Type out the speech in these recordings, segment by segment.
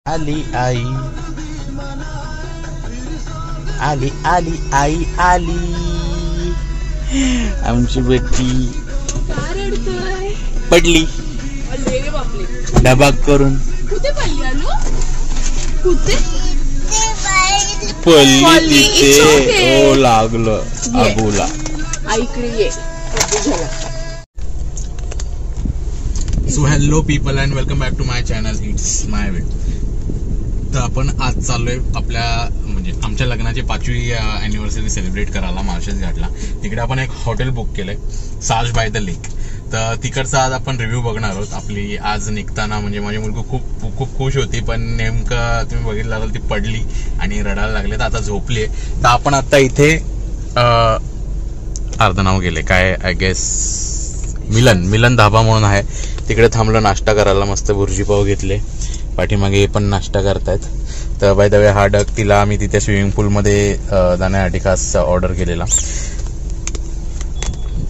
आली आई आली आली आई आली आमची बेटी पडली डबाक करून पडली तिथे ओ लागलं आबूला so hello people and welcome back to my channel it's my way. तर आपण आज चाललोय आपल्या म्हणजे आमच्या लग्नाची 5वी अॅनिव्हर्सरी सेलिब्रेट करायला मार्शेस घाटला. तिकडे आपण एक हॉटेल बुक केलंय साज बाय द लेक. तर तिकडचा आज आपण रिव्ह्यू बघणार आहोत. आपली आज निघताना म्हणजे माझी मुलगी खूप खूप खुश होती, पण नेमकं तुम्ही बघितलं असाल ती पडली आणि रडायला लागले. तर आता झोपली. तर आपण आता इथे अर्ध नाव गेले काय आय गेस मिलन धाबा म्हणून आहे, तिकडे थांबलो नाश्ता करायला. मस्त भुर्जी पाव घेतले, पाठीमागे हे पण नाश्ता करतायत. तर बाय द वे हा डक तिला आम्ही तिथे स्विमिंग पूलमध्ये जाण्यासाठी खास ऑर्डर केलेला.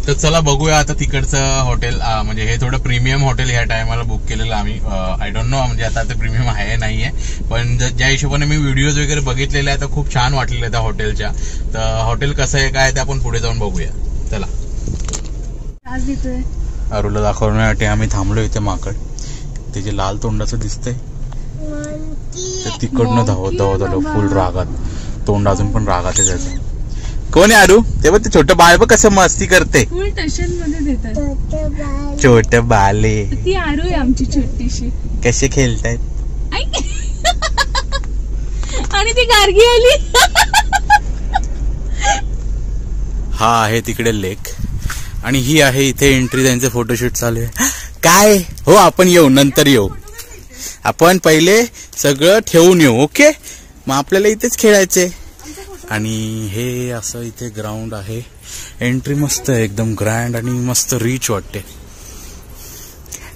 तर चला बघूया आता तिकडचं हॉटेल. म्हणजे हे थोडं प्रीमियम हॉटेल ह्या टायमाला बुक केलेलं आम्ही. आय डोंट नो म्हणजे आता ते प्रीमियम आहे नाहीये, पण ज्या हिशोबाने मी व्हिडिओज वगैरे बघितलेले आहेत तर खूप छान वाटलेलं आहे त्या हॉटेलच्या. तर हॉटेल कसं आहे काय ते आपण पुढे जाऊन बघूया. चला अरुला दाखवण्यासाठी आम्ही थांबलो इथे. माकड त्याचे लाल तोंडाचं दिसतंय, तर तिकडनं धावत आलो फुल रागात. तोंड अजून पण रागात आहे त्याचं. कोण आहे अरू? ते बघ ते छोटं बाळ बघ कसं मस्ती करते. छोट बाले ती आरू आहे आमची छोटीशी. कसे खेळतायत आणि ती गार्गी आली. हा आहे तिकडे लेक आणि ही आहे इथे एंट्री. त्यांचे फोटोशूट चालू आहे. काय हो आपण येऊ नंतर येऊ. आपण पहिले सगळं ठेवून येऊ. ओके मग आपल्याला इथेच खेळायचे. आणि हे असं इथे ग्राउंड आहे. एंट्री मस्त आहे एकदम ग्रँड आणि मस्त रिच वाटते.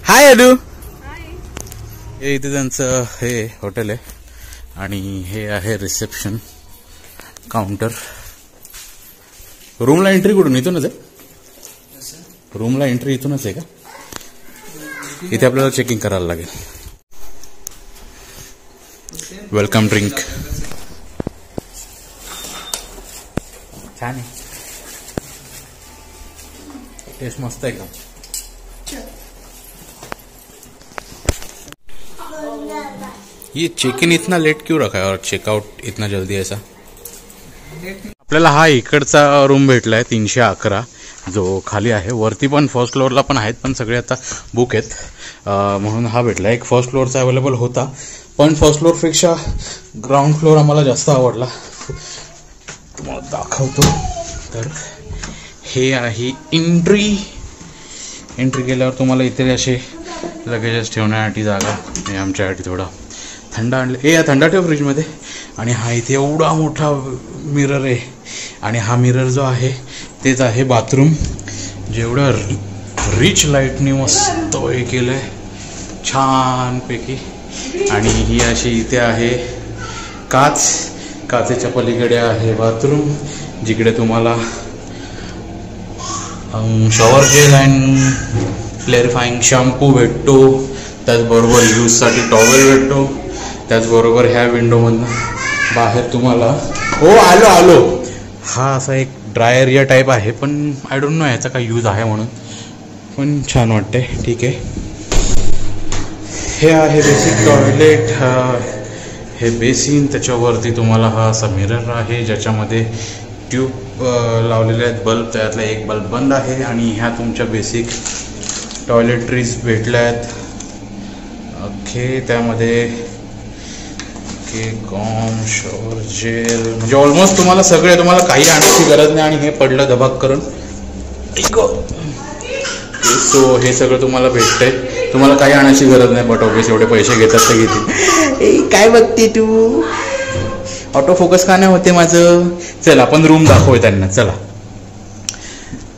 हाय अदू. हे इथे त्यांचं हे हॉटेल आहे आणि हे आहे रिसेप्शन काउंटर. रूमला एंट्री कुठून? इथूनच आहे. रूमला एंट्री इथूनच आहे का? इथे आपल्याला चेकिंग करायला लागेल. वेलकम ड्रिंक छान आहे, टेस्ट मस्त आहे का? ये चेक इन इतना लेट क्यों रखा है और चेकआउट इतना जल्दी ऐसा? आपल्याला हा इकडचा रूम भेटलाय 311 जो खाली आहे. वरती पण फर्स्ट फ्लोअरला पण आहेत, पण सगळे आता बुक आहेत म्हणून हा भेटला. एक फर्स्ट फ्लोअरचा अवेलेबल होता, पण फर्स्ट फ्लोअरपेक्षा ग्राउंड फ्लोअर आम्हाला जास्त आवडला. तुम्हाला दाखवतो. तर हे आहे एंट्री केल्यावर तुम्हाला इथे असे लगेजेस ठेवण्यासाठी जागा. हे आमच्यासाठी थोडा थंड आणलं. हे थंडा ठेव फ्रीजमध्ये. आणि हा इथे एवढा मोठा मिरर आहे आणि हा मिरर जो आहे तेच आहे बाथरूम. जेवढं रिच लाईटनी मस्त हे केलंय छानपैकी. आणि ही अशी इथे आहे काचेच्या पलीकडे आहे बाथरूम, जिकडे तुम्हाला शॉवर जेल अँड क्लॅरिफाईंग शॅम्पू भेटतो. त्याचबरोबर यूजसाठी टॉवेल भेटतो. त्याचबरोबर ह्या विंडोमधनं बाहेर तुम्हाला आलो हा असा एक ड्रायर या टाईप आहे, पण आय डोंट नो याचा काय यूज आहे म्हणून, पण छान वाटते. ठीक आहे. हे आहे बेसिक टॉयलेट. हे बेसिन, त्याच्यावरती तुम्हाला हा असा मिरर आहे ज्याच्यामध्ये ट्यूब लावलेले आहेत बल्ब. त्यातला एक बल्ब बंद आहे. आणि ह्या तुमच्या बेसिक टॉयलेटरीज भेटल्या आहेत. ओके त्यामध्ये कॉम शॉवर जेल म्हणजे ऑलमोस्ट तुम्हाला सगळे, तुम्हाला काही आणायची गरज नाही. आणि हे पडलं धबाक करून. सो हे सगळं तुम्हाला भेटतंय, तुम्हाला काही आणायची गरज नाही. बट ऑब्वियस एवढे पैसे घेतात तर घेतील. काय बघते तू? ऑटो फोकस का नाही होते माझं? चल आपण रूम दाखवूया त्यांना. चला.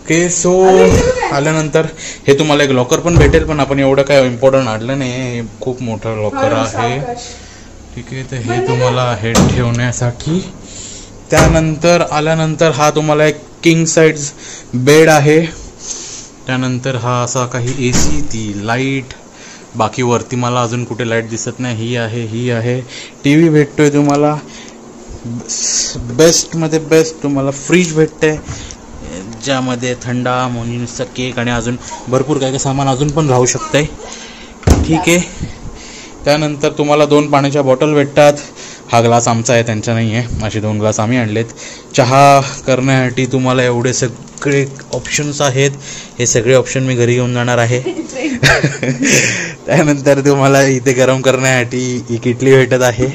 ओके सो आल्यानंतर हे तुम्हाला एक लॉकर पण भेटेल, पण आपण एवढं काय इम्पॉर्टंट आणलं नाही. खूप मोठं लॉकर आहे. ठीक आहे. तर हे तुम्हाला हे ठेवण्यासाठी. त्यानंतर आल्यानंतर हा तुम्हाला एक किंग साइज बेड आहे. त्यानंतर हा असा काही AC, ती लाईट, बाकी वरती मला अजून कुठे लाईट दिसत नाही. ही आहे TV भेटतोय तुम्हाला. बेस्टमध्ये बेस्ट तुम्हाला फ्रीज भेटते, ज्यामध्ये थंडा मोनिसचा केक आणि अजून भरपूर काय काय सामान अजून पण राहू शकतंय. ठीक आहे. त्यानंतर तुम्हाला 2 पाण्याच्या बॉटल भेटतात. हा ग्लास आमचा आहे, त्यांचा नाही आहे. असे 2 ग्लास आम्ही आणलेत. चहा करण्यासाठी तुम्हाला एवढे सगळे ऑप्शन्स आहेत. हे सगळे ऑप्शन मी घरी घेऊन जाणार आहे. त्यानंतर तुम्हाला इथे गरम करण्यासाठी ही किटली भेटत आहे.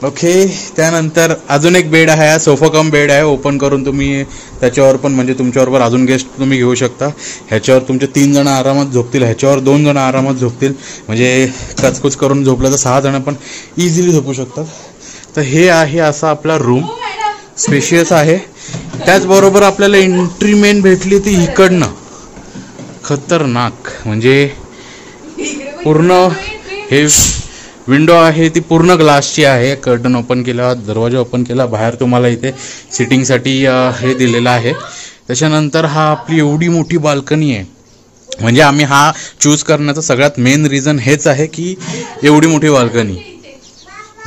ओके. त्यानंतर अजून एक बेड आहे, सोफा कम बेड आहे. ओपन करून तुम्ही त्याच्यावर पण म्हणजे तुमच्याबरोबर अजून गेस्ट तुम्ही घेऊ शकता. ह्याच्यावर तुमचे 3 जण आरामात झोपतील, ह्याच्यावर 2 जण आरामात झोपतील. म्हणजे कचकुच करून झोपलं तर 6 जण पण इझिली झोपू शकतात. तर हे आहे असा आपला रूम, स्पेशियस आहे. त्याचबरोबर आपल्याला एंट्री मेन भेटली ती इकडनं. खतरनाक म्हणजे पूर्ण हे विंडो आहे ती पूर्ण ग्लासची आहे. कर्टन ओपन केला, दरवाजा ओपन केला, बाहेर तुम्हाला इथे सिटिंगसाठी हे दिलेलं आहे. त्याच्यानंतर हा आपली एवढी मोठी बाल्कनी आहे. म्हणजे आम्ही हा चूज करण्याचं सगळ्यात मेन रिझन हेच आहे की एवढी मोठी बाल्कनी.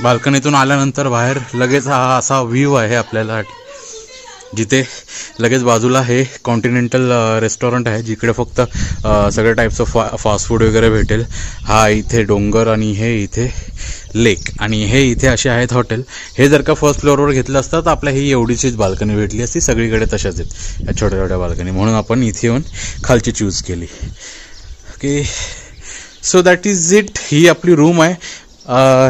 बाल्कनीतून आल्यानंतर बाहेर लगेच हा असा व्ह्यू आहे आपल्याला, जिथे लगेच बाजूला हे कॉन्टिनेंटल रेस्टॉरंट आहे, जिकडे फक्त सगळ्या टाईपचं फास्ट फूड वगैरे भेटेल. हा इथे डोंगर आणि हे इथे लेक आणि हे इथे असे आहेत हॉटेल. हे जर का फर्स्ट फ्लोअरवर घेतलं असतं तर आपल्या ही एवढीचीच बाल्कनी भेटली असती. सगळीकडे तशाच आहेत या छोट्या छोट्या बाल्कनी, म्हणून आपण इथे येऊन खालची चूज केली. Okay. So that is it. ही आपली रूम आहे.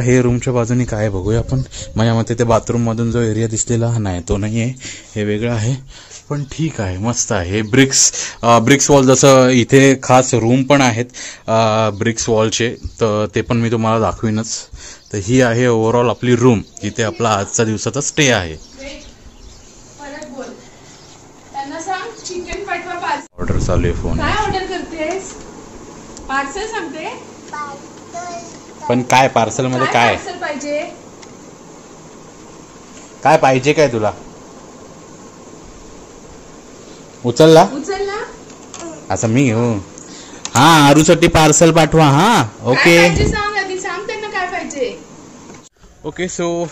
हे रूमच्या बाजूने काय बघूया आपण. माझ्या मते ते बाथरूममधून जो एरिया दिसलेला नाही, तो नाही आहे, हे वेगळं आहे. पण ठीक आहे, मस्त आहे. हे ब्रिक्स वॉल, जसं इथे खास रूम पण आहेत ब्रिक्स वॉलचे, तर ते पण मी तुम्हाला दाखवीनच. तर ही आहे ओव्हरऑल आपली रूम, जिथे आपला आजचा दिवसाचा स्टे आहे. ऑर्डर चालू आहे. फोन काय ऑर्डर करतेस? पार्सल सांगते. पण काय पार्सल मध्ये काय पाहिजे? काय पाहिजे काय तुला? उचलला असं मी घेऊ. हा, आरूसाठी पार्सल पाठवा. हा ओके. सांग त्यांना काय पाहिजे. ओके. सो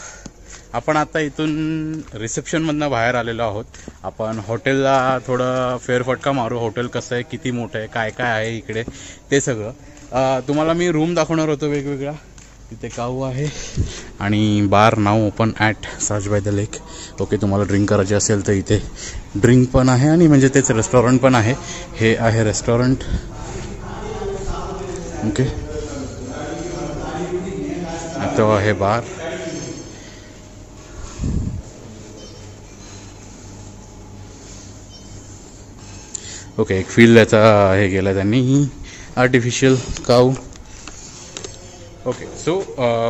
आपण आता इथून रिसेप्शनमधनं बाहेर आलेलो आहोत. आपण हॉटेलला थोडं फेरफटका मारू. हॉटेल कसं आहे, किती मोठं आहे, काय काय आहे इकडे, ते सगळं तुम्हाला मी रूम दाखवणार होतो वेगवेगळ्या. तिथे काऊ आहे आणि बार नाव ओपन ॲट साज बाय द लेक. ओके. तुम्हाला ड्रिंक करायचे असेल तर इथे ड्रिंक पण आहे आणि म्हणजे तेच रेस्टॉरंट पण आहे. हे आहे रेस्टॉरंट. ओके. तो आहे बार. ओके. एक फील याचा हे केला त्यांनी, आर्टिफिशियल काऊ. ओके. सो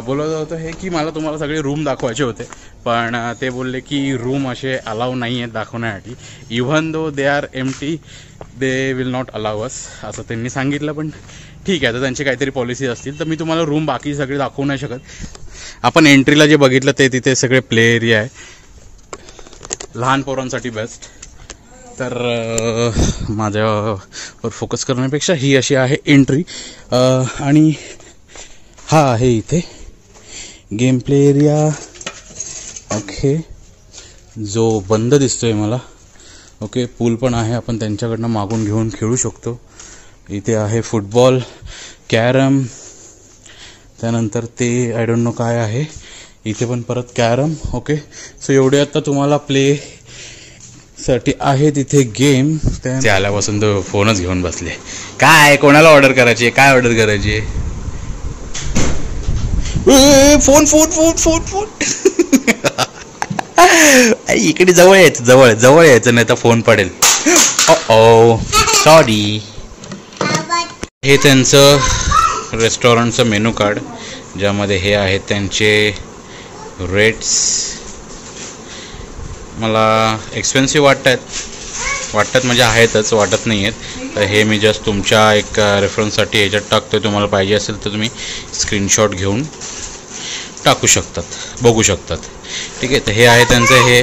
बोलत होतं हे की मला तुम्हाला सगळे रूम दाखवायचे होते, पण ते बोलले की रूम असे अलाव नाही आहेत दाखवण्यासाठी. Even though they are empty, they will not allow us, असं त्यांनी सांगितलं. पण ठीक आहे, तर त्यांची काहीतरी पॉलिसी असतील. तर मी तुम्हाला रूम बाकी सगळे दाखवू नाही शकत. आपण एंट्रीला जे बघितलं ते तिथे सगळे प्ले एरिया आहे, लहान पोरांसाठी बेस्ट. तर माझ्यावर फोकस करण्यापेक्षा ही अशी आहे एंट्री. आणि हा आहे इथे गेम प्ले एरिया. ओके. जो बंद दिसतोय मला. ओके. पूल पण आहे, आपण त्यांच्याकडनं मागून घेऊन खेळू शकतो. इथे आहे फुटबॉल, कॅरम, त्यानंतर ते आय डोंट नो काय आहे. इथे पण परत कॅरम. ओके. सो एवढे आता तुम्हाला प्ले साठी आहे तिथे गेम. ते आल्यापासून तो फोनच घेऊन बसले. काय, कोणाला ऑर्डर करायची, काय ऑर्डर करायची? Phone phone phone phone phone. इकडे जवळ यायचं, जवळ जवळ यायचं, नाही तर फोन पडेल. ओ सॉरी. हे त्यांचं रेस्टॉरंटचं मेनू कार्ड, ज्यामध्ये हे आहेत त्यांचे रेट्स. मला एक्सपेन्सिव्ह वाटतात म्हणजे आहेतच, वाटत नाही आहेत. तर हे मी जस्ट तुमच्या एक रेफरन्ससाठी ह्याच्यात टाकतो. तुम्हाला पाहिजे असेल तर तुम्ही स्क्रीनशॉट घेऊन टाकू शकतात, बघू शकतात. ठीक आहे. तर हे आहे त्यांचं हे.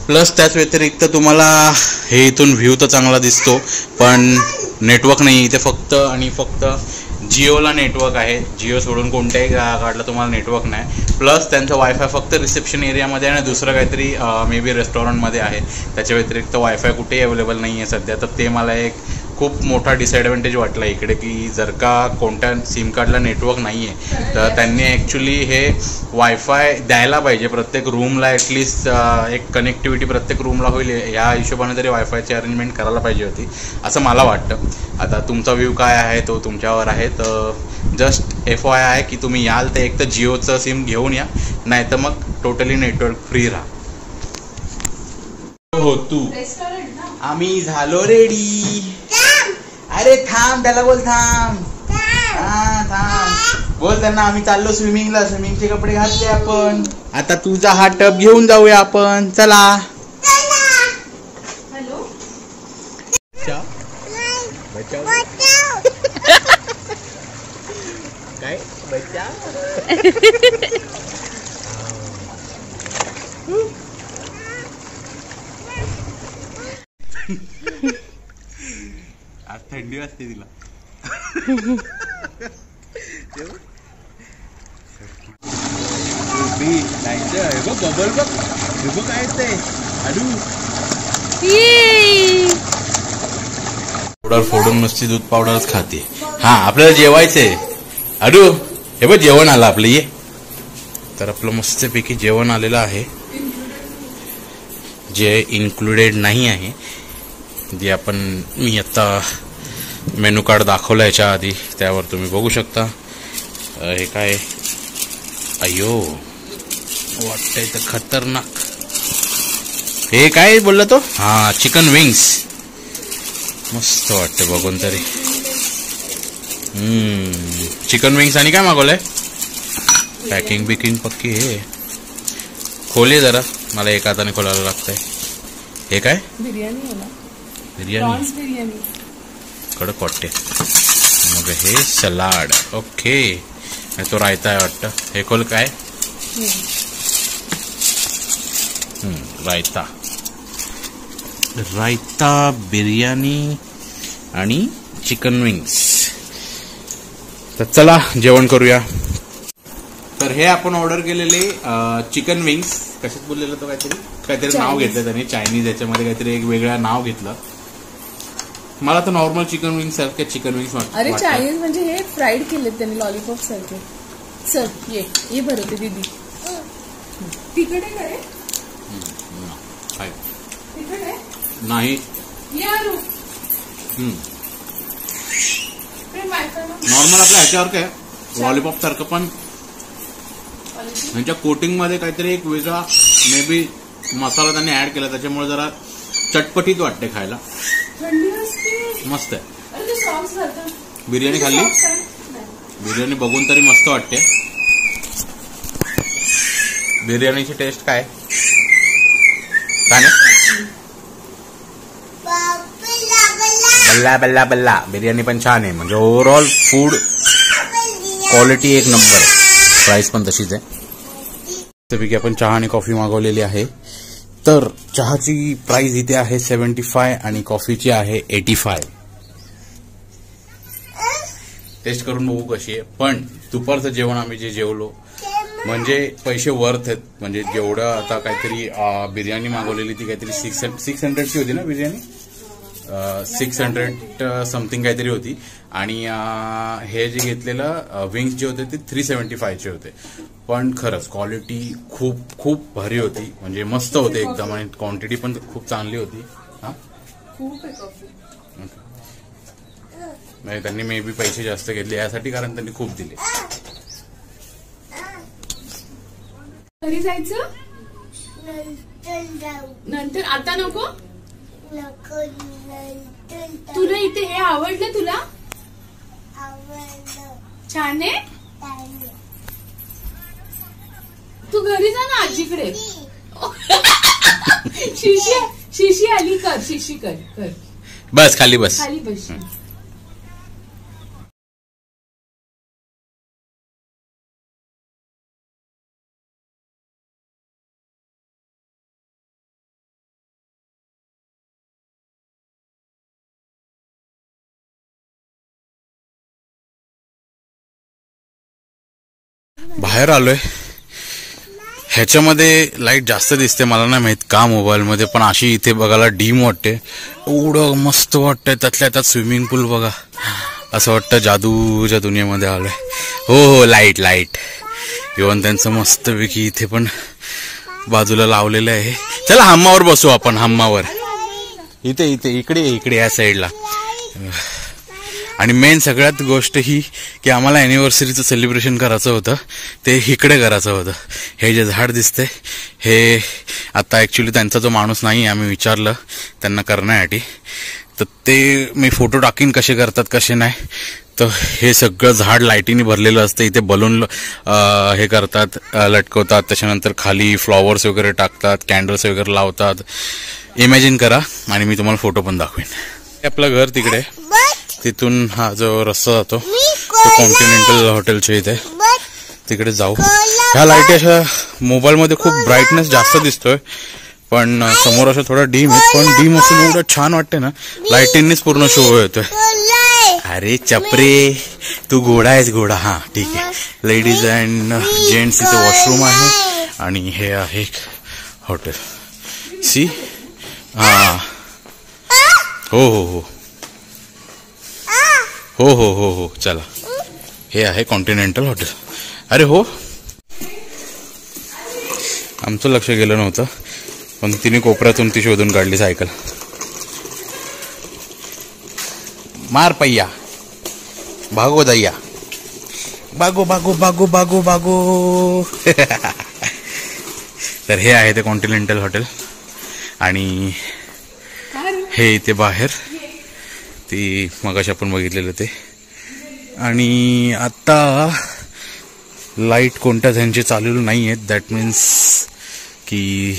प्लस त्याच व्यतिरिक्त तुम्हाला हे इथून व्ह्यू तर चांगला दिसतो, पण नेटवर्क नाही इथे. फक्त आणि फक्त जिओला नेटवर्क आहे, जिओ सोडून कोणत्याही गावाला तुम्हाला नेटवर्क नाही. प्लस त्यांचं वायफाय फक्त रिसेप्शन एरियामध्ये आहे आणि दुसरं काहीतरी मे बी रेस्टॉरंटमध्ये आहे. त्याच्या व्यतिरिक्त वायफाय कुठेही अवेलेबल नाही आहे सध्या. तर ते मला एक खूप मोठा डिसएडव्हान्टेज वाटला इकडे, की जर का कोणत्या सिम कार्डला नेटवर्क नाही आहे तर त्यांनी ॲक्च्युली हे वायफाय द्यायला पाहिजे प्रत्येक रूमला. ॲटलिस्ट एक कनेक्टिव्हिटी प्रत्येक रूमला होईल या हिशोबाने तरी वायफायची अरेंजमेंट करायला पाहिजे होती असं मला वाटतं. आता तुमचा व्ह्यू काय आहे तो तुमच्यावर आहे. तर जस्ट FYI आहे की तुम्ही याल तर एक तर जिओचं सिम घेऊन या, नाही तर मग टोटली नेटवर्क फ्री राहा. हो तू रेस्टॉरंट ना. आम्ही झालो रेडी. अरे थांब, त्याला बोल थांब. हा थांब बोल त्यांना, आम्ही चाललो स्विमिंगला. स्विमिंगचे कपडे घातले आपण. आता तुझा हा टब घेऊन जाऊया आपण. चला. हॅलो. काय बच्चा आज थंडी वाजते तिला. बबल बघ, बघ काय ते अडू पावडर फोडून नुसती दूध पावडरच खाते. हा आपल्याला जेवायचंय अडू. हे बघ जेवण आलं आपलं, ये. तर आपलं मस्तपैकी जेवण आलेलं आहे, जे इन्क्लुडेड नाही आहे. जे आपण मी आता मेनू कार्ड दाखवलं याच्या आधी, त्यावर तुम्ही बघू शकता. हे काय अयो वाटतंय तर खतरनाक. हे काय बोलला तो? हा चिकन विंग्स. मस्त वाटते बघून तरी. Chicken wings. आणि काय मागवलंय? पॅकिंग बिकिंग पक्की हे. खोले जरा, मला एका हाताने खोलायला लागतंय. हे काय? बिर्याणी. बिर्याणी कडक वाटते. मग हे सलाड. ओके. तो रायता आहे वाटतं. हे खोल काय? रायता. रायता, बिर्याणी आणि चिकन विंग्स. तर चला जेवण करूया. तर हे आपण ऑर्डर केलेले चिकन विंग्स. कशात बोललेलं तो काहीतरी नाव घेतलं त्याने चायनीज. याच्यामध्ये काहीतरी एक वेगळं नाव घेतलं. मला तर नॉर्मल चिकन विंग्स सारखे चिकन विंग्स वाटतं. अरे चायनीज म्हणजे हे फ्राईड केले त्यांनी लॉलीपॉप सारखे. चल ये बरं ते दीदी तिकडे करे तिकडे नाही. नॉर्मल आपल्या ह्याच्यावर काय लॉलीपॉप सारखं, पण ह्यांच्या कोटिंग मध्ये काहीतरी एक वेगळा मे बी मसाला त्यांनी ऍड केला, त्याच्यामुळे जरा चटपटीत वाटते खायला. मस्त आहे. बिर्याणी खाल्ली. बिर्याणी बघून तरी मस्त वाटते. बिर्याणीची टेस्ट काय बल्ला बल्ला बल्ला. बिर्याणी पण छान आहे. म्हणजे ओव्हरऑल फूड क्वालिटी एक नंबर आहे. प्राइस पण तशीच आहे. त्यापैकी आपण चहा आणि कॉफी मागवलेली आहे. तर चहाची प्राइस इथे आहे 75 आणि कॉफीची आहे 85. टेस्ट करून बघू कशी आहे. पण दुपारचं जेवण आम्ही जे जेवलो म्हणजे पैसे वर्थ आहेत. म्हणजे जेवढं आता काहीतरी बिर्याणी मागवलेली ती काहीतरी 600ची होती ना बिर्याणी. 600 समथिंग काहीतरी होती. आणि हे जे घेतलेलं विंग्स जे होते ते 375चे होते. पण खरंच क्वालिटी खूप खूप भारी होती. म्हणजे मस्त होते एकदम. आणि क्वांटिटी पण खूप चांगली होती. हा खूप आहे कॉफी. म्हणजे त्यांनी मे बी पैसे जास्त घेतले यासाठी, कारण त्यांनी खूप दिले. घरी जायचं नंतर. आता नको. तुला इथे हे आवडलं? तुला छान आहे. तू घरी जा ना आजीकडे. शिशी आली. कर शिशी कर. बस खाली बस. खाली बस. बाहेर आलोय. ह्याच्यामध्ये लाईट जास्त दिसते, मला नाही माहित का मोबाईलमध्ये, पण अशी इथे बघायला डीम वाटते. एवढं मस्त वाटतंय. त्यातल्या त्यात स्विमिंग पूल बघा, असं वाटतं जादूच्या दुनियेमध्ये आलोय. हो लाईट इव्हन त्यांचं मस्तपैकी इथे पण बाजूला लावलेलं आहे. चला हम्मावर बसू आपण. हम्मावर इकडे या साईडला. आणि मेन सगळ्यात गोष्ट ही की आम्हाला अॅनिव्हर्सरीचं सेलिब्रेशन करायचं होतं, ते इकडे करायचं होतं. हे जे झाड दिसतंय हे आता ॲक्च्युली त्यांचा जो माणूस नाही, आम्ही विचारलं त्यांना करण्यासाठी, तर ते मी फोटो टाकीन कसे करतात कसे नाही. तर हे सगळं झाड लाईटीने भरलेलं असतं. इथे बलून हे करतात, लटकवतात, त्याच्यानंतर खाली फ्लॉवर्स वगैरे टाकतात, कॅन्डल्स वगैरे लावतात. इमॅजिन करा. आणि मी तुम्हाला फोटो पण दाखवेन. आपलं घर तिकडे, तिथून हा जो रस्ता जातो तो कॉन्टिनेंटल हॉटेलच्या इथे, तिकडे जाऊ. ह्या लाईटी अशा मोबाईलमध्ये खूप ब्राईटनेस जास्त दिसतोय, पण समोर असं थोडा डीम आहे. पण डीम असून एवढं छान वाटते ना, लाईटींनीच पूर्ण शो येतोय. अरे चपरे, तू घोडा आहेस घोडा. हा ठीक आहे. लेडीज अँड जेंट्स इथे वॉशरूम आहे आणि हे आहे हॉटेल. सी हा हो चला. हे आहे कॉन्टिनेंटल हॉटेल. अरे हो, आमचं लक्ष गेलं नव्हतं, पण तिने कोपऱ्यातून ती शोधून काढली सायकल. मार पय्या, भागो दैया, बागो बागो बागो बागो बागो. तर हे आहे ते कॉन्टिनेंटल हॉटेल. आणि हे इथे बाहेर ती मगाशी आपण बघितलेलं ते. आणि आता लाईट कोणत्या त्यांचे चाललेले नाही आहेत. दॅट मीन्स की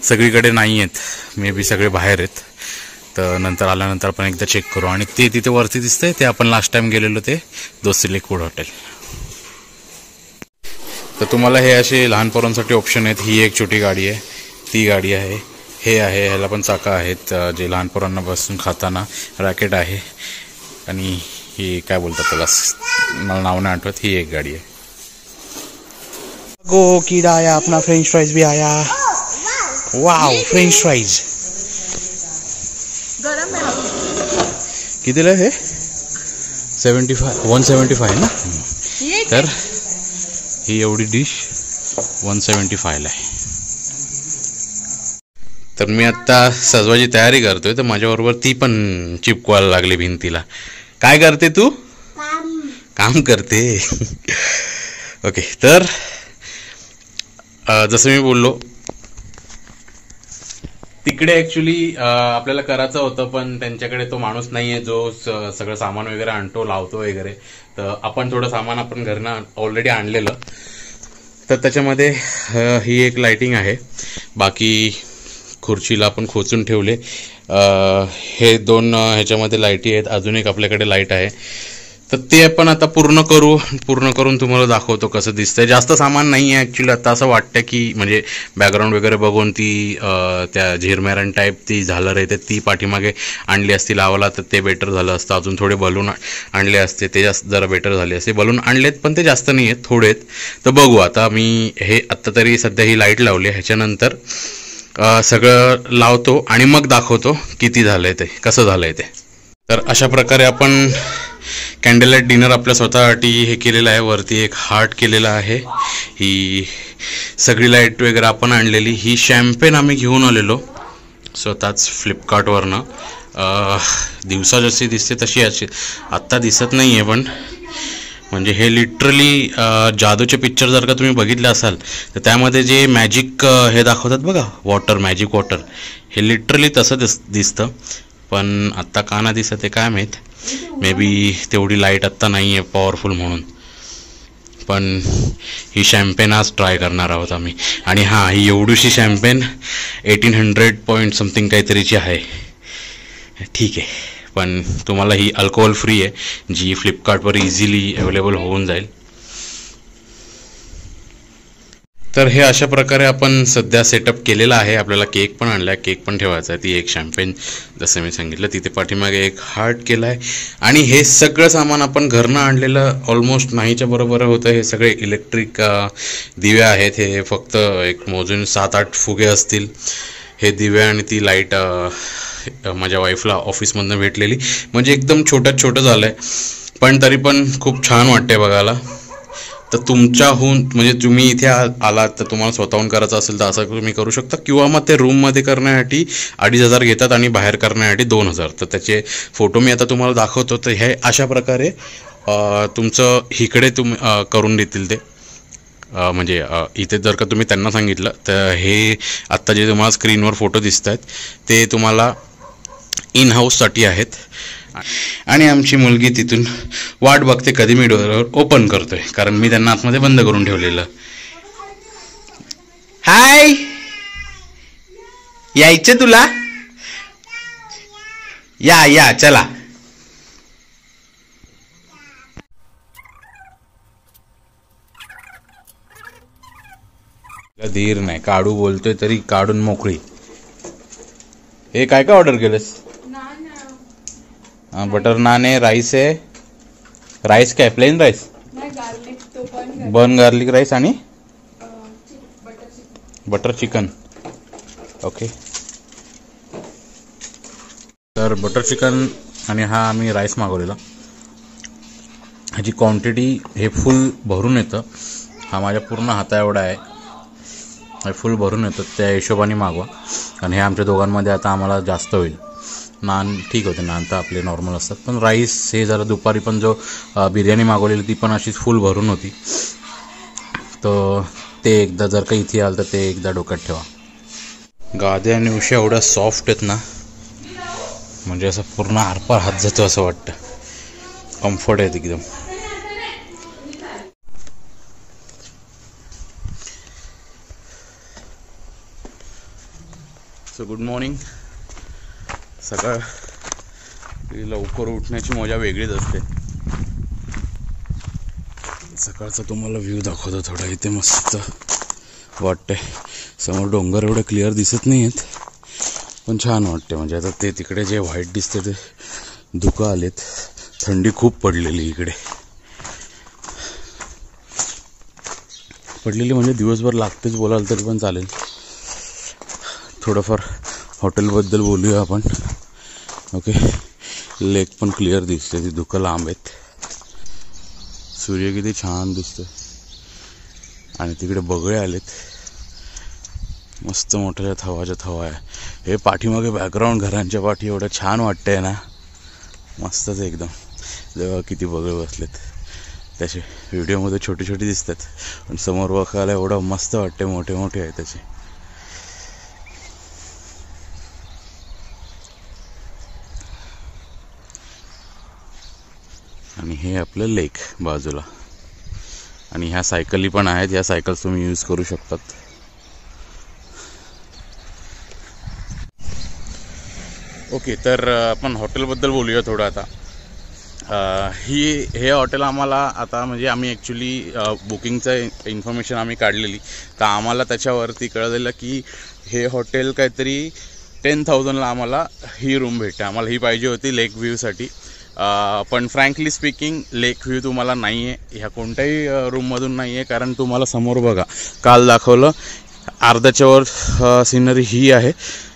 सगळीकडे नाही आहेत, मे बी सगळे बाहेर आहेत. तर नंतर आल्यानंतर आपण एकदा चेक करू. आणि ते तिथे वरती दिसतंय ते आपण लास्ट टाइम गेलेलो ते दोस्ती लेकवूड हॉटेल. तर तुम्हाला हे असे लहान पोरांसाठी ऑप्शन आहेत. ही एक छोटी गाडी आहे, ती गाडी आहे, हे आहे, ह्याला पण चाका आहेत जे लहान पोरांना बसून खाताना, रॅकेट आहे. आणि ही काय बोलतात त्याला, मला नाव नाही आठवत. ही एक गाडी आहे. गो कीड़ा आया, अपना फ्रेंच फ्राइज भी आया. वाव, फ्रेंच फ्राइज गरम आहे. कितीला हे? 175 ना. तर ही एवढी डिश 175 आहे. तर मी आता सजवायची तयारी करतोय, तर माझ्याबरोबर ती पण चिपकवायला लागली भिंतीला. काय करते तू? काम करते. ओके. तर जसं मी बोललो, तिकडे ऍक्च्युली आपल्याला करायचं होतं, पण त्यांच्याकडे तो माणूस नाहीये जो सगळं सामान वगैरे आणतो, लावतो वगैरे. तर आपण थोडं सामान आपण घरनं ऑलरेडी आणलेलं. तर त्याच्यामध्ये ही एक लाइटिंग आहे. बाकी खुर्चीला आपण खोचून ठेवले. हे 2 ह्याच्यामध्ये लाईटी आहेत. अजून एक आपल्याकडे लाईट आहे. तर ते आपण आता पूर्ण करून तुम्हाला दाखवतो कसं दिसतंय. जास्त सामान नाही आहे ॲक्च्युली. आता असं वाटतं की म्हणजे बॅकग्राऊंड वगैरे बघून ती त्या झिरमॅरन टाईप ती झालर आहे ती पाठीमागे आणली असती लावायला, तर ते बेटर झालं असतं. अजून थोडे बलून आणले असते, ते जास्त जरा बेटर झाले असते. बलून आणलेत पण ते जास्त नाही आहेत, थोडे आहेत. तर बघू आता. मी हे आत्ता तरी सध्या ही लाईट लावली, ह्याच्यानंतर सगळं लावतो आणि मग दाखवतो किती झालंय ते, कसं झालंय ते. तर अशा प्रकारे आपण कॅन्डल लाईट डिनर आपल्या स्वतःसाठी हे केलेलं आहे. वरती एक हार्ट केलेला आहे. ही सगळी लाईट वगैरे आपण आणलेली. ही शॅम्पेन आम्ही घेऊन आलेलो स्वतःच फ्लिपकार्टवरनं. दिवसा जशी दिसते तशी अशी आत्ता दिसत नाही आहे, पण म्हणजे हे लिटरली जादूचे पिक्चर जर का तुम्ही बघितले असाल तर त्यामध्ये जे मॅजिक हे दाखवतात बघा, वॉटर, मॅजिक वॉटर, हे लिटरली तसं दिसतं. पण आत्ता का ना दिसत आहे काय माहीत. मे बी तेवढी लाईट आत्ता नाही आहे पॉवरफुल म्हणून. पण ही शॅम्पेन आज ट्राय करणार आहोत आम्ही. आणि हां, ही एवढीशी शॅम्पेन 1800 पॉईंट समथिंग काहीतरीची आहे. ठीक आहे, पण तुम्हाला ही अल्कोहोल फ्री आहे, जी फ्लिपकार्टवर इझिली अवेलेबल होऊन जाईल. तर हे अशा प्रकारे आपण सध्या सेटअप केलेला आहे. आपल्याला केक पण आणला आहे, केक पण ठेवायचा आहे. ती एक शॅम्पेन जसं मी सांगितलं, तिथे पाठीमागे एक हार्ट केला आहे. आणि हे सगळं सामान आपण घरनं आणलेलं ऑलमोस्ट नाहीच्या बरोबर होतं. हे सगळे इलेक्ट्रिक दिवे आहेत. हे फक्त एक मोजून 7-8 फुगे असतील हे दिवे. आणि ती लाईट माझ्या वाईफला ऑफिसमधनं भेटलेली, म्हणजे एकदम छोटं झालं आहे, पण तरी पण खूप छान वाटते बघायला. तर तुमच्याहून म्हणजे तुम्ही इथे आलात तर तुम्हाला स्वतःहून करायचं असेल तर असं तुम्ही करू शकता, किंवा मग ते रूममध्ये करण्यासाठी 2,500 घेतात आणि बाहेर करण्यासाठी 2,000. तर त्याचे फोटो मी आता तुम्हाला दाखवतो. तर हे अशा प्रकारे तुमचं इकडे करून देतील ते. म्हणजे इथे जर का तुम्ही त्यांना सांगितलं तर हे आत्ता जे तुम्हाला स्क्रीनवर फोटो दिसत आहेत ते तुम्हाला इन हाऊससाठी आहेत. आणि आमची मुलगी तिथून वाट बघते कधी मी डोअर ओपन करतोय, कारण मी त्यांना आतमध्ये बंद करून ठेवलेलं. हाय, यायचं तुला? या चला. धीर नाही, काढू बोलतोय तरी काढून मोकळी. हे काय काय ऑर्डर केलंस? बटर नान आहे, राईस आहे. राईस काय plain rice? Burn garlic rice आणि बटर चिकन. ओके, तर बटर चिकन आणि हा आम्ही राईस मागवलेला. ह्याची क्वांटिटी हे फुल भरून येतं. हा माझ्या पूर्ण हाता एवढा आहे, हे फुल भरून येतं. त्या हिशोबाने मागवा, आणि हे आमच्या दोघांमध्ये आता आम्हाला जास्त होईल. नान ठीक होते, नान तर आपले नॉर्मल असतात, पण राईस हे जरा दुपारी पण जो बिर्याणी मागवलेली ती पण अशीच फुल भरून होती. तर ते एकदा जर का इथे आलं तर ते एकदा डोक्यात ठेवा. गादे आणि उशी एवढ्या सॉफ्ट आहेत ना, म्हणजे असं पूर्ण आरपार हात जातो असं वाटतं. कम्फर्ट आहेत एकदम. So good morning. सकाळ लवकर उठण्याची मजा वेगळीच असते. सकाळचा तुम्हाला व्ह्यू दाखवतो थोडा. इथे मस्त वाटते. समोर डोंगर एवढे क्लिअर दिसत नाही आहेत, पण छान वाटते. म्हणजे आता ते तिकडे जे व्हाईट दिसते ते धुकं आलेत. थंडी खूप पडलेली इकडे, पडलेली म्हणजे दिवसभर लागतेच बोलाल तरी पण चालेल. थोडंफार हॉटेलबद्दल बोलूया आपण. ओके, लेक पण क्लिअर दिसते, ती धुकं लांब आहेत. सूर्य किती छान दिसते, आणि तिकडे बगळे आलेत मस्त मोठ्या थवाच्या थवा आहे. हे पाठीमागे बॅकग्राऊंड घरांच्या पाठी एवढं छान वाटतंय ना, मस्तच एकदम. जेव्हा किती बगळे बसलेत, त्याचे व्हिडिओमध्ये छोटे छोटे दिसतात, पण समोर बघायला एवढं मस्त वाटते, मोठे मोठे आहे त्याचे. आणि हे आपलं लेक बाजूला. आणि ह्या सायकली पण आहेत, ह्या सायकल्स तुम्ही यूज करू शकतात. ओके, तर आपण हॉटेलबद्दल बोलूया थोडं आता. हे हॉटेल आम्हाला आता म्हणजे आम्ही ॲक्च्युली बुकिंगचं इन्फॉर्मेशन आम्ही काढलेली, तर आम्हाला त्याच्यावरती कळलेलं की हे हॉटेल काहीतरी 10,000ला आम्हाला ही रूम भेटते. आम्हाला ही पाहिजे होती लेक व्ह्यूसाठी, पण फ्रँकली स्पीकिंग लेक व्ह्यू तुम्हाला नाही आहे ह्या कोणत्याही रूममधून नाही आहे. कारण तुम्हाला समोर बघा, काल दाखवलं अर्ध्याच्या वर सिनरी ही आहे,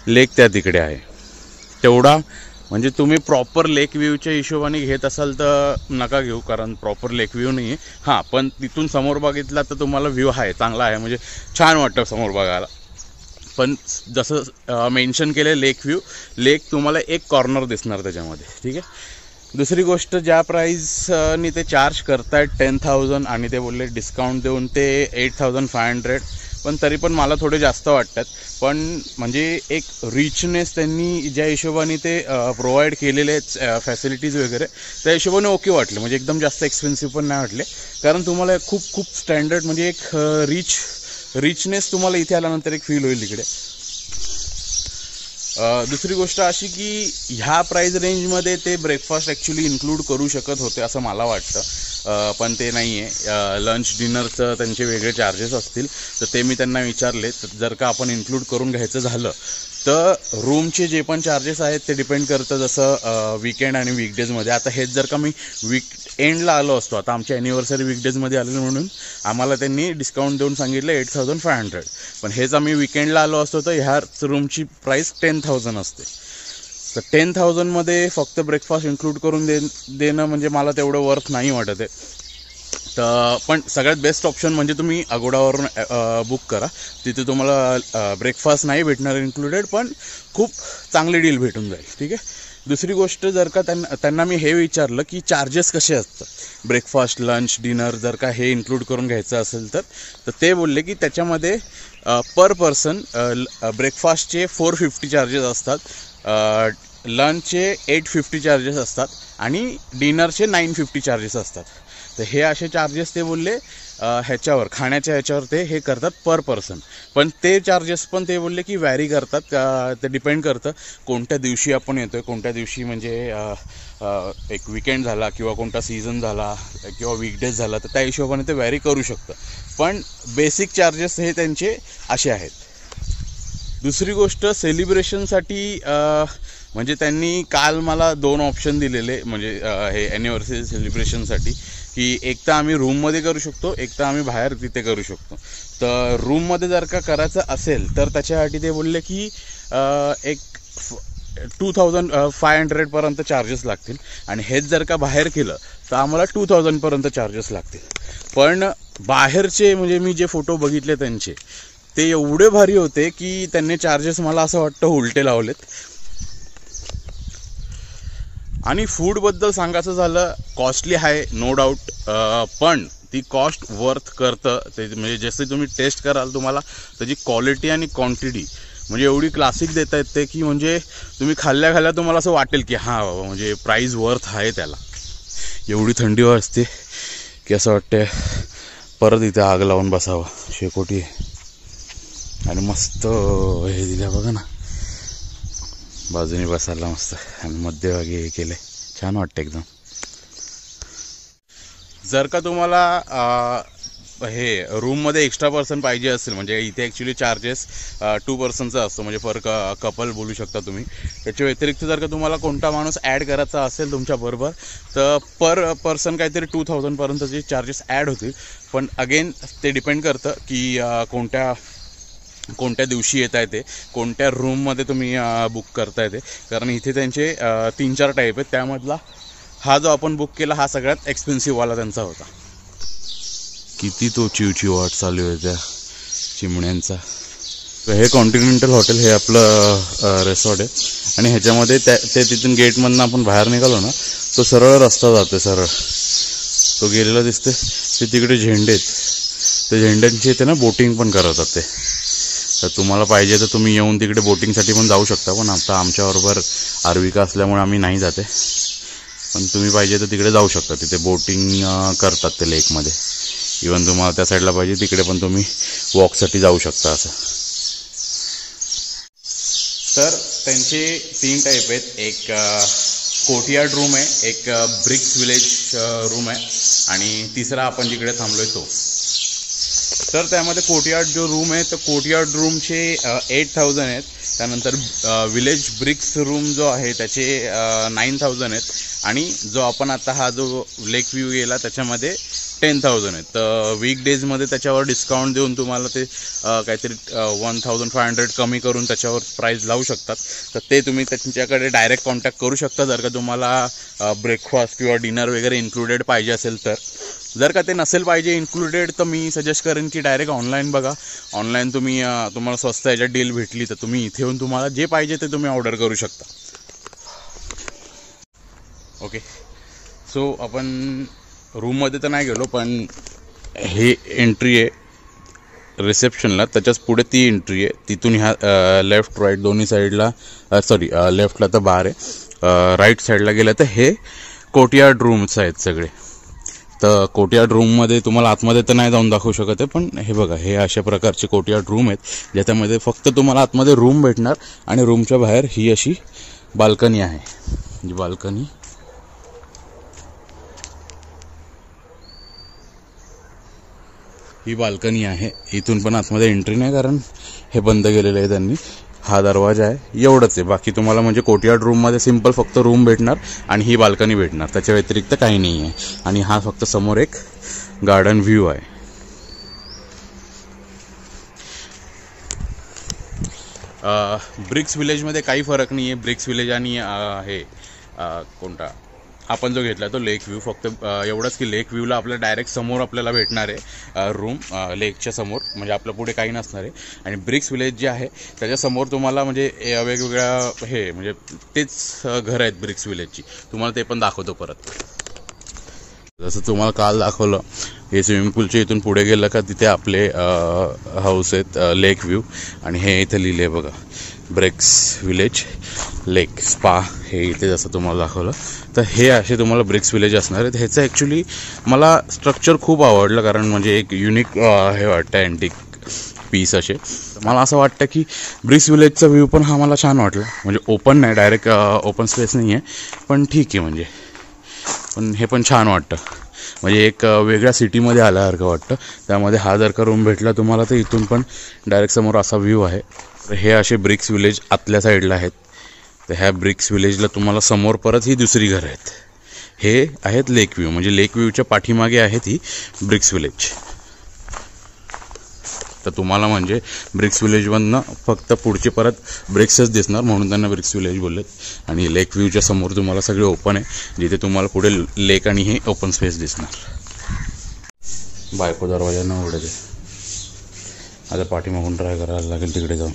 लेक त्या तिकडे आहे. तेवढा म्हणजे तुम्ही प्रॉपर लेक व्ह्यूच्या हिशोबाने घेत असाल तर नका घेऊ, कारण प्रॉपर लेक व्ह्यू नाही आहे. हां, पण तिथून समोर बघितला तर तुम्हाला व्ह्यू आहे, चांगला आहे, म्हणजे छान वाटतं समोर बघायला. पण जसं मेन्शन केलं लेक व्ह्यू, लेक तुम्हाला एक कॉर्नर दिसणार त्याच्यामध्ये. ठीक आहे. दुसरी गोष्ट, ज्या प्राईसनी ते चार्ज करतायत 10,000, आणि ते बोलले डिस्काउंट देऊन ते 8,500, पण तरी पण मला थोडे जास्त वाटतात. पण म्हणजे एक रिचनेस त्यांनी ज्या हिशोबाने ते प्रोव्हाइड केलेले आहेत फॅसिलिटीज वगैरे, त्या हिशोबाने ओके वाटले. म्हणजे एकदम जास्त एक्सपेन्सिव्ह पण नाही वाटले, कारण तुम्हाला खूप खूप स्टँडर्ड म्हणजे एक रिचनेस तुम्हाला इथे आल्यानंतर एक फील होईल इकडे. दुसरी गोष्ट अशी की ह्या प्राईज रेंजमध्ये ते ब्रेकफास्ट ॲक्च्युली इन्क्लूड करू शकत होते असं मला वाटतं. पण ते नाही आहे. लंच डिनरचं त्यांचे वेगळे चार्जेस असतील, तर ते मी त्यांना विचारले. तर जर का आपण इन्क्लूड करून घ्यायचं झालं तर रूमचे जे पण चार्जेस आहेत ते डिपेंड करतं, जसं वीकेंड आणि वीकडेजमध्ये. आता हेच जर का मी वीकेंडला आलो असतो, आता आमची ॲनिव्हर्सरी वीकडेजमध्ये आलेली म्हणून आम्हाला त्यांनी डिस्काउंट देऊन सांगितलं 8500, पण हेच आम्ही वीकेंडला आलो असतो तर ह्याच रूमची प्राईस 10,000 असते. तर 10,000मध्ये फक्त ब्रेकफास्ट इन्क्लूड करून देणं म्हणजे मला तेवढं वर्थ नाही वाटत आहे. तर पण सगळ्यात बेस्ट ऑप्शन म्हणजे तुम्ही अगोडावरून बुक करा. तिथे तुम्हाला ब्रेकफास्ट नाही भेटणार इन्क्लुडेड, पण खूप चांगली डील भेटून जाईल. ठीक आहे. दुसरी गोष्ट, जर का त्यांना मी हे विचारलं की चार्जेस कसे असतात, ब्रेकफास्ट लंच डिनर जर का हे इन्क्लूड करून घ्यायचं असेल तर ते बोलले की त्याच्यामध्ये पर पर्सन ब्रेकफास्टचे 450 चार्जेस असतात, लंचचे 850 चार्जेस असतात आणि डिनरचे 950 चार्जेस असतात. तर हे असे चार्जेस ते बोलले ह्याच्यावर खाण्याच्या ह्याच्यावर ते हे करतात पर पर्सन. पण ते चार्जेस पण ते बोलले की व्हॅरी करतात, ते डिपेंड करतं कोणत्या दिवशी आपण येतो आहे, कोणत्या दिवशी म्हणजे एक वीकेंड झाला किंवा कोणता सीझन झाला किंवा वीकडेज झाला, तर त्या हिशोबाने ते व्हॅरी करू शकतं. पण बेसिक चार्जेस हे त्यांचे असे आहेत. दुसरी गोष्ट, सेलिब्रेशनसाठी म्हणजे त्यांनी काल मला 2 ऑप्शन दिलेले, म्हणजे हे ॲनिव्हर्सरी सेलिब्रेशनसाठी, की एक तर आम्ही रूममध्ये करू शकतो, एक तर आम्ही बाहेर तिथे करू शकतो. तर रूममध्ये जर का करायचं असेल तर त्याच्यासाठी ते बोलले की एक 2500पर्यंत चार्जेस लागतील, आणि हेच जर का बाहेर केलं तर आम्हाला 2000पर्यंत चार्जेस लागतील. पण बाहेरचे म्हणजे मी जे फोटो बघितले त्यांचे, ते एवढे भारी होते की त्यांनी चार्जेस मला असं वाटतं उलटे लावलेत. आणि फूडबद्दल सांगायचं झालं, कॉस्टली आहे नो डाऊट, पण ती कॉस्ट वर्थ करतं. ते म्हणजे जसे तुम्ही टेस्ट कराल तुम्हाला त्याची क्वालिटी आणि क्वांटिटी म्हणजे एवढी क्लासिक देता येते की म्हणजे तुम्ही खाल्ल्या तुम्हाला असं वाटेल की हां बाबा म्हणजे प्राईस वर्थ आहे त्याला. एवढी थंडी असते की असं वाटते परत इथे आग लावून बसावं. शेकोटी आणि मस्त हे दिल्या बघा ना, बाजूने बसायला मस्त, आणि मध्यभागी हे केलं, छान वाटतं एकदम. जर का तुम्हाला हे रूममध्ये एक्स्ट्रा पर्सन पाहिजे असेल, म्हणजे इथे ॲक्च्युली चार्जेस 2 पर्सनचा असतो, म्हणजे पर कपल बोलू शकता तुम्ही. त्याच्या व्यतिरिक्त जर का तुम्हाला कोणता माणूस ॲड करायचा असेल तुमच्याबरोबर तर पर पर्सन काहीतरी 2000पर्यंतचे चार्जेस ॲड होतील. पण अगेन ते डिपेंड करतं की कोणत्या दिवशी येता येते, कोणत्या रूममध्ये तुम्ही बुक करता येते. कारण इथे त्यांचे 3-4 टाईप आहेत, त्यामधला हा जो आपण बुक केला हा सगळ्यात एक्सपेन्सिव्हवाला त्यांचा होता. किती तो चिवचिवाट चालू आहे त्या चिमण्यांचा. हे कॉन्टिनेंटल हॉटेल हे आपलं रिसॉर्ट आहे, आणि ह्याच्यामध्ये ते तिथून गेटमधनं आपण बाहेर निघालो ना, तो सरळ रस्ता जातो, सरळ तो गेलेला दिसते. ते तिकडे झेंडे आहेत, ते झेंड्यांचे ते ना बोटिंग पण करतात ते. तर तुम्हाला पाहिजे तर तुम्ही येऊन तिकडे बोटिंगसाठी पण जाऊ शकता. पण आता आमच्याबरोबर आर्विका असल्यामुळे आम्ही नाही जाते, पण तुम्ही पाहिजे तर तिकडे जाऊ शकता. तिथे बोटिंग करतात ते लेकमध्ये. इवन तुम्हाला त्या साईडला पाहिजे तिकडे पण तुम्ही वॉकसाठी जाऊ शकता असं. तर त्यांचे 3 टाईप आहेत, एक कोर्टयार्ड रूम आहे, एक ब्रिक्स विलेज रूम आहे, आणि तिसरा आपण जिकडे थांबलोय तो. तर त्यामध्ये कोर्टयार्ड जो रूम आहे तर कोर्टयार्ड रूमचे 8000 आहेत. त्यानंतर विलेज ब्रिक्स रूम जो आहे त्याचे 9000 आहेत, आणि जो आपण आता हा जो लेक व्ह्यू गेला त्याच्यामध्ये 10,000 आहेत. तर वीकडेजमध्ये त्याच्यावर डिस्काउंट देऊन तुम्हाला ते काहीतरी 1500 कमी करून त्याच्यावर प्राईस लावू शकतात. तर ते तुम्ही त्यांच्याकडे डायरेक्ट कॉन्टॅक्ट करू शकता जर का तुम्हाला ब्रेकफास्ट किंवा डिनर वगैरे इन्क्लुडेड पाहिजे असेल तर. जर का ते नसेल पाहिजे इन्क्लुडेड तर मी सजेस्ट करेन की डायरेक्ट ऑनलाईन बघा. ऑनलाईन तुम्हाला स्वस्त याच्यात डील भेटली तर तुम्ही इथे येऊन तुम्हाला जे पाहिजे ते तुम्ही ऑर्डर करू शकता. ओके, सो आपण रूममध्ये तर नाही गेलो, पण हे एंट्री आहे रिसेप्शनला, त्याच्याच पुढे ती एंट्री आहे. तिथून ह्या लेफ्ट राईट दोन्ही साईडला लेफ्टला तर बार आहे, राईट साईडला गेलं तर हे कोर्टयार्ड रूम्स आहेत सगळे. तर कोर्टयार्ड रूममध्ये तुम्हाला आतमध्ये तर नाही जाऊन दाखवू शकत आहे, पण हे बघा हे अशा प्रकारचे कोर्टयार्ड रूम आहेत ज्याच्यामध्ये फक्त तुम्हाला आतमध्ये रूम भेटणार, आणि रूमच्या बाहेर ही अशी बाल्कनी आहे. ही बाल्कनी ही बाल्कनी आहे. इथून पण आतमध्ये एंट्री नाही कारण हे बंद केलेलं आहे त्यांनी. हा दरवाजा आहे, एवढंच आहे. बाकी तुम्हाला म्हणजे कोर्टयार्ड रूममध्ये सिंपल फक्त रूम भेटणार आणि ही बाल्कनी भेटणार, त्याच्या व्यतिरिक्त काही नाही आहे. आणि हा फक्त समोर एक गार्डन व्ह्यू आहे. ब्रिक्स विलेजमध्ये काही फरक नाही आहे. ब्रिक्स विलेज आणि हे कोणता आपण जो घेतला तो लेक व्ह्यू, फक्त एवढंच की लेक व्ह्यूला आपल्याला डायरेक्ट समोर आपल्याला भेटणार आहे रूम लेकच्या समोर, म्हणजे आपल्या पुढे काही नसणार आहे. आणि ब्रिक्स विलेज जे आहे त्याच्यासमोर तुम्हाला म्हणजे वेगवेगळ्या हे म्हणजे तेच घर आहेत ब्रिक्स विलेजची. तुम्हाला ते पण दाखवतो परत. जसं तुम्हाला काल दाखवलं, हे स्विमिंग पूलच्या इथून पुढे गेलं का तिथे आपले हाऊस आहेत लेक व्ह्यू. आणि हे इथे लिहिले बघा ब्रिक्स विलेज लेक स्पा, हे इथे जसं तुम्हाला दाखवलं. तर हे असे तुम्हाला ब्रिक्स विलेज असणार आहेत. ह्याचं ॲक्च्युली मला स्ट्रक्चर खूप आवडलं कारण म्हणजे एक युनिक हे वाटतं अँटिक पीस असे. मला असं वाटतं की ब्रिक्स विलेजचा व्ह्यू पण हा मला छान वाटला. म्हणजे ओपन नाही, डायरेक्ट ओपन स्पेस नाही आहे, पण ठीक आहे म्हणजे. पण हे पण छान वाटतं, म्हणजे एक वेगळ्या सिटीमध्ये आल्यासारखं वाटतं. त्यामध्ये हा जर का रूम भेटला तुम्हाला तर इथून पण डायरेक्ट समोर असा व्ह्यू आहे. तर हे असे ब्रिक्स विलेज आतल्या साईडला आहेत. तर ह्या ब्रिक्स विलेजला तुम्हाला समोर परत ही दुसरी घरं आहेत. हे आहेत लेक व्ह्यू, म्हणजे लेक व्ह्यूच्या पाठीमागे आहेत ही ब्रिक्स विलेज. तर तुम्हाला म्हणजे ब्रिक्स विलेजमधनं फक्त पुढचे परत ब्रिक्सच दिसणार, म्हणून त्यांना ब्रिक्स विलेज बोललेत. आणि लेक व्ह्यूच्या समोर तुम्हाला सगळे ओपन आहे, जिथे तुम्हाला पुढे लेक आणि हे ओपन स्पेस दिसणार. बायको दरवाजा न उघडायचे, आता पाठीमागून ट्राय करायला लागेल तिकडे जाऊन.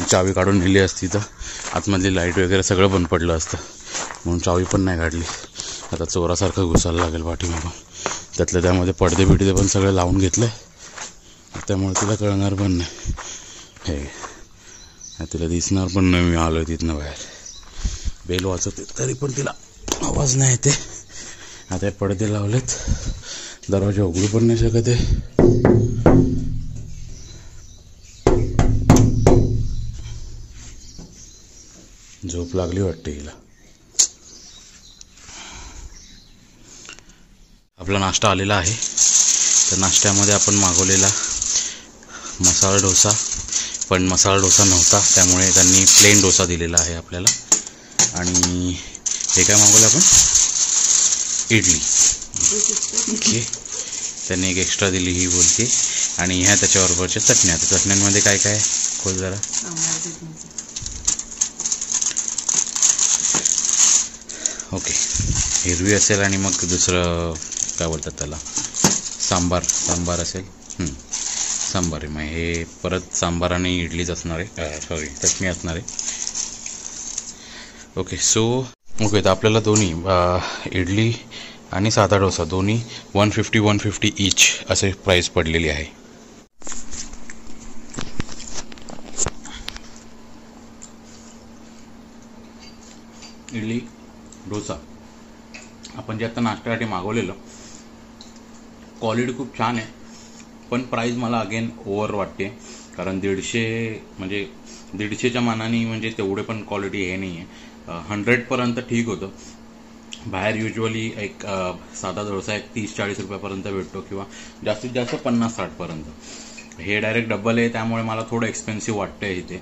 चावी काढून नेली असती तर आतमधली लाईट वगैरे सगळं बंद पडलं असतं, म्हणून चावी पण नाही काढली. आता चोरासारखं घुसायला लागेल पाठीमागून. त्यातल्या त्यामध्ये पडदे बिडदे पण सगळं लावून घेतलं आहे, त्यामुळे तिला कळणार पण नाही. हे तिला दिसणार पण नाही मी आलो आहे तिथनं बाहेर. बेल वाजवते तरी पण तिला आवाज नाही येते. आता पडदे लावलेत, दरवाजा उघडू पण नाही शकत आहे. झोप लागली वाटते हिला. आपला नाश्ता आलेला आहे. तर नाश्त्यामध्ये आपण मागवलेला मसाला डोसा, पण मसाला डोसा नव्हता त्यामुळे त्यांनी प्लेन डोसा दिलेला आहे आपल्याला. आणि हे काय मागवलं आपण, इडली. ओके, त्यांनी एक एक्स्ट्रा दिली ही बोलते. आणि ह्या त्याच्याबरोबरच्या चटण्या. तर चटण्यांमध्ये काय काय खोल जरा. ओके, हिरवी असेल आणि मग दुसरं काय बोलतात त्याला, सांबार असेल. सांबार आहे. मग हे परत सांबार आणि इडलीच असणार आहे, सॉरी चटणी असणार आहे. ओके तर आपल्याला दोन्ही इडली आणि साधा डोसा दोन्ही 150 ईच असे प्राईस पडलेली आहे. इडली डोसा आपण जे आता नाश्त्यासाठी मागवलेलं, क्वालिटी खूप छान आहे, पण प्राईस मला अगेन ओव्हर वाटते. कारण 150च्या मानाने म्हणजे तेवढे पण क्वालिटी हे नाही आहे. 100पर्यंत ठीक होतं. बाहेर युजली एक साधा डोसा एक 30-40 रुपयापर्यंत भेटतो, किंवा जास्तीत जास्त 50-60पर्यंत. हे डायरेक्ट डबल आहे, त्यामुळे मला थोडं एक्सपेन्सिव्ह वाटतं आहे इथे.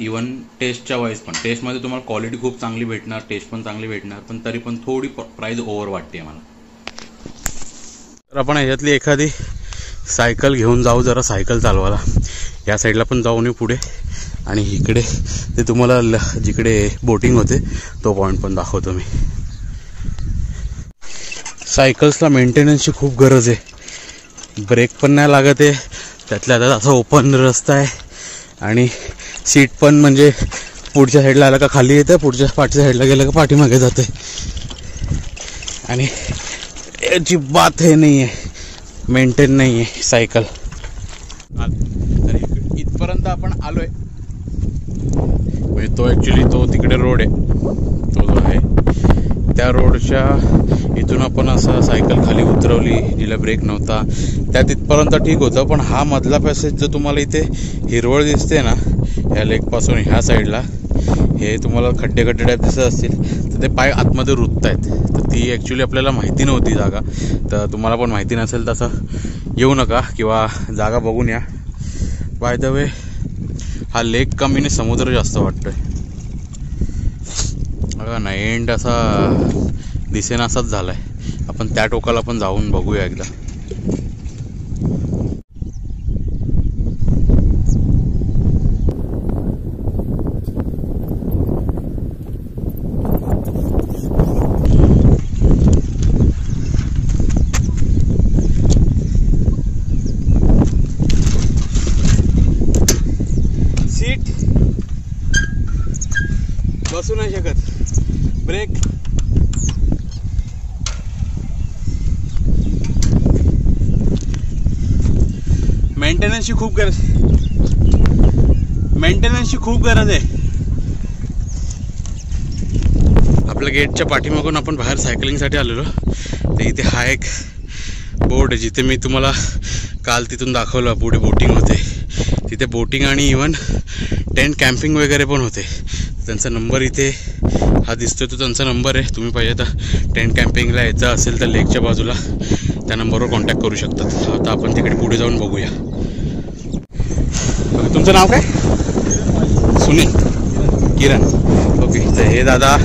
इवन टेस्टच्या वाईज पण, टेस्टमध्ये तुम्हाला क्वालिटी खूप चांगली भेटणार, टेस्ट पण चांगली भेटणार, पण तरी पण थोडी प्राईस ओव्हर वाटते मला. तर आपण ह्याच्यातली एखादी सायकल घेऊन जाऊ, जरा सायकल चालवायला. या साईडला पण जाऊन येऊ पुढे, आणि इकडे ते तुम्हाला जिकडे बोटिंग होते तो पॉईंट पण दाखवतो मी. सायकल्सला मेंटेनन्सची खूप गरज आहे. ब्रेक पण नाही लागत आहे, त्यातल्या त्यात असा ओपन रस्ता आहे, आणि सीट पण म्हणजे पुढच्या साईडला आलं का खाली येतं, पुढच्या पाठच्या साईडला गेलं का पाठीमागे जाते. आणि याची बात हे नाही आहे, मेंटेन नाही आहे सायकल. तर इथपर्यंत आपण आलोय. म्हणजे तो ॲक्च्युली तो तिकडे रोड आहे, तो जो आहे त्या रोडच्या इथून आपण असं सायकल खाली उतरवली, जिला ब्रेक नव्हता. त्या तिथपर्यंत ठीक होतं, पण हा मधला पॅसेज जो तुम्हाला इथे हिरवळ दिसते ना, ह्या लेकपासून ह्या साईडला, हे तुम्हाला खड्डे टाईप दिसत असतील, तर तर ते पाय आतमध्ये रुतत आहेत. तर ती ॲक्च्युली आपल्याला माहिती नव्हती जागा. तर तुम्हाला पण माहिती नसेल तसं येऊ नका किंवा जागा बघून या. बाय द वे हा लेक कमीने समुद्र जास्त वाटतोय बघा ना. एंड असा दिसेनासाच झालाय. आपण त्या टोकाला पण जाऊन बघूया एकदा. सीट बसू नाही शकत. ब्रेक मेंटेनन्सची खूप गरज आहे. आपल्या गेटच्या पाठीमागून आपण बाहेर सायकलिंगसाठी आलेलो. तर इथे हा एक बोर्ड आहे जिथे मी तुम्हाला काल तिथून दाखवलं. पुढे बोटिंग होते तिथे. बोटिंग आणि इवन टेंट कॅम्पिंग वगैरे पण होते. त्यांचा नंबर इथे हा दिसतोय तो त्यांचा नंबर आहे. तुम्ही पाहिजे तर टेंट कॅम्पिंगला यायचं असेल तर लेकच्या बाजूला त्या नंबरवर कॉन्टॅक्ट करू शकतात. आता आपण तिकडे पुढे जाऊन बघूया. तुमचं नाव काय? सुनील किरण. ओके. तर हे दादा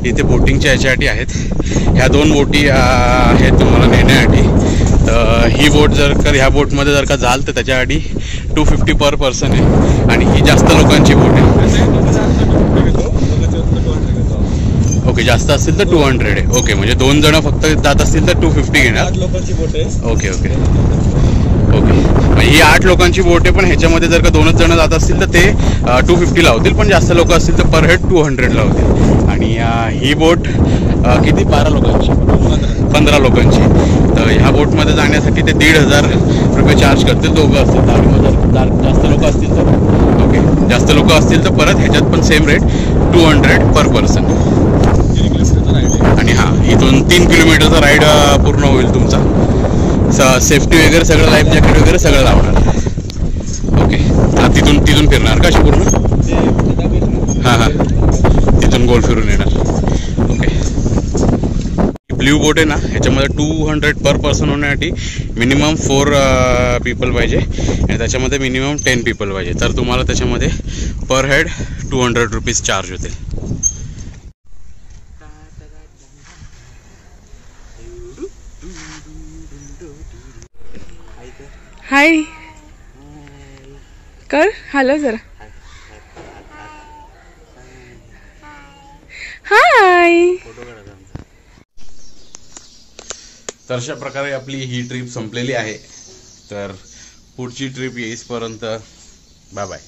इथे बोटिंगच्या याच्यासाठी आहेत. ह्या 2 बोटी आहेत तुम्हाला नेण्यासाठी. तर ही बोट जर का ह्या बोटमध्ये जर का जाल तर त्याच्यासाठी 250 पर पर्सन आहे. आणि ही जास्त लोकांची बोट आहे. ओके. जास्त असतील तर 200 आहे. ओके. म्हणजे 2 जण फक्त जात असतील तर 250 घेणार. Okay okay okay. म्हणजे ही 8 लोकांची बोट आहे. पण ह्याच्यामध्ये जर का 2च जण जात असतील तर ते 250 लावतील. पण जास्त लोक असतील तर पर हेड 200 लावतील. आणि ही बोट किती 12 लोकांची 15 लोकांची. तर ह्या बोटमध्ये जाण्यासाठी ते 1,500 रुपये चार्ज करतील दोघं असतील. आणि जर जास्त लोक असतील तर ओके जास्त लोक असतील तर परत ह्याच्यात पण सेम रेट 200 पर पर्सन. आणि हां इथून 3 किलोमीटरचा राईड पूर्ण होईल तुमचा. सेफ्टी वगैरे सगळं लाईफ जॅकेट वगैरे सगळं लावणार. ओके. तिथून फिरणार का अशी पूर्ण? हां हां तिथून गोल फिरून येणार. ओके. ब्ल्यू बोट आहे ना ह्याच्यामध्ये 200 पर पर्सन होण्यासाठी मिनिमम 4 पीपल पाहिजे आणि त्याच्यामध्ये मिनिमम 10 पीपल पाहिजे. तर तुम्हाला त्याच्यामध्ये पर हेड 200 रुपीज चार्ज होते. हाय कर. हॅलो जरा. हाय. तर अशा प्रकारे आपली ही ट्रिप संपलेली आहे. तर पुढची ट्रिप येईसपर्यंत बाय बाय.